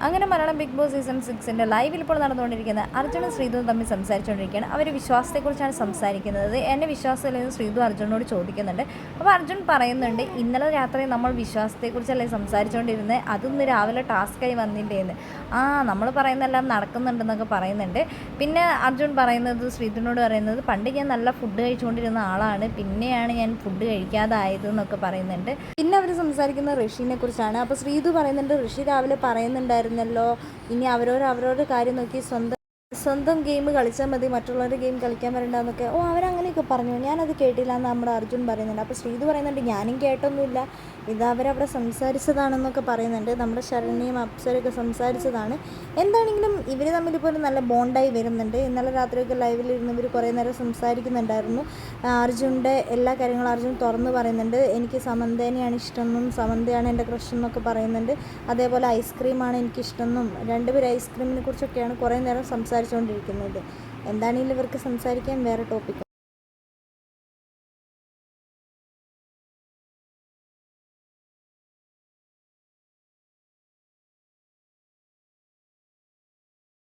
അങ്ങനെ Malayalam big boss season 6 ലൈവിൽ ഇപ്പോൾ നടന്നുകൊണ്ടിരിക്കുന്നത് അർജുനും ശ്രീധുവും തമ്മിൽ സംസാരിച്ചുകൊണ്ടിരിക്കുകയാണ്. അവർ വിശ്വാസത്തെക്കുറിച്ചാണ് സംസാരിക്കുന്നത്. എന്നെ വിശ്വാസമില്ലെന്ന് ശ്രീധു അർജുനോട് ചോദിക്കുന്നുണ്ട്. അപ്പോൾ അർജുൻ പറയുന്നുണ്ട്, ഇന്നലെ രാത്രി നമ്മൾ വിശ്വാസത്തെക്കുറിച്ചല്ലേ സംസാരിച്ചുകൊണ്ടിരുന്നത്, അതൊന്ന് രാവിലെ ടാസ്ക്കായി വന്നില്ലേ എന്ന്. നമ്മൾ പറയുന്നതെല്ലാം നടക്കുന്നുണ്ടെന്നൊക്കെ പറയുന്നുണ്ട്. പിന്നെ അർജുൻ പറയുന്നത്, ശ്രീധുവിനോട് പറയുന്നത്, പണ്ട് ഞാൻ നല്ല ഫുഡ് കഴിച്ചുകൊണ്ടിരുന്ന ആളാണ്, പിന്നെയാണ് ഞാൻ ഫുഡ് കഴിക്കാതായത് എന്നൊക്കെ പറയുന്നുണ്ട്. പിന്നെ അവർ സംസാരിക്കുന്ന ഋഷിനെ കുറിച്ചാണ്. അപ്പോൾ ശ്രീധു പറയുന്നുണ്ട്, ഋഷി രാവിലെ പറയുന്നുണ്ടായിരുന്നല്ലോ, ഇനി അവരവരുടെ കാര്യം നോക്കി സ്വന്തം ഗെയിം കളിച്ചാൽ മതി, മറ്റുള്ളവരുടെ ഗെയിം കളിക്കാൻ വരണ്ടെന്നൊക്കെ. അവരങ്ങനെയൊക്കെ പറഞ്ഞു, ഞാനത് കേട്ടില്ല എന്ന് നമ്മുടെ അർജുൻ പറയുന്നുണ്ട്. അപ്പോൾ ശ്രീധു പറയുന്നുണ്ട്, ഞാനും കേട്ടൊന്നുമില്ല, ഇത് അവരവിടെ സംസാരിച്ചതാണെന്നൊക്കെ പറയുന്നുണ്ട്. നമ്മുടെ ശരണ്യയും അപ്സരയൊക്കെ സംസാരിച്ചതാണ്. എന്താണെങ്കിലും ഇവർ തമ്മിലിപ്പോൾ ഒരു നല്ല ബോണ്ടായി വരുന്നുണ്ട്. ഇന്നലെ രാത്രിയൊക്കെ ലൈവിലിരുന്ന് ഇവർ കുറേ നേരം സംസാരിക്കുന്നുണ്ടായിരുന്നു. അർജുൻ്റെ എല്ലാ കാര്യങ്ങളും അർജുൻ തുറന്ന് പറയുന്നുണ്ട്. എനിക്ക് സമന്തേനെയാണ് ഇഷ്ടമെന്നും സമന്തയാണ് എൻ്റെ ക്രഷ് എന്നൊക്കെ പറയുന്നുണ്ട്. അതേപോലെ ഐസ്ക്രീമാണ് എനിക്കിഷ്ടമെന്നും രണ്ടുപേരും ഐസ്ക്രീമിനെ കുറിച്ചൊക്കെയാണ് കുറേ നേരം സംസാരിച്ചുകൊണ്ടിരിക്കുന്നത്. എന്താണെങ്കിലും ഇവർക്ക് സംസാരിക്കാൻ വേറെ ടോപ്പിക്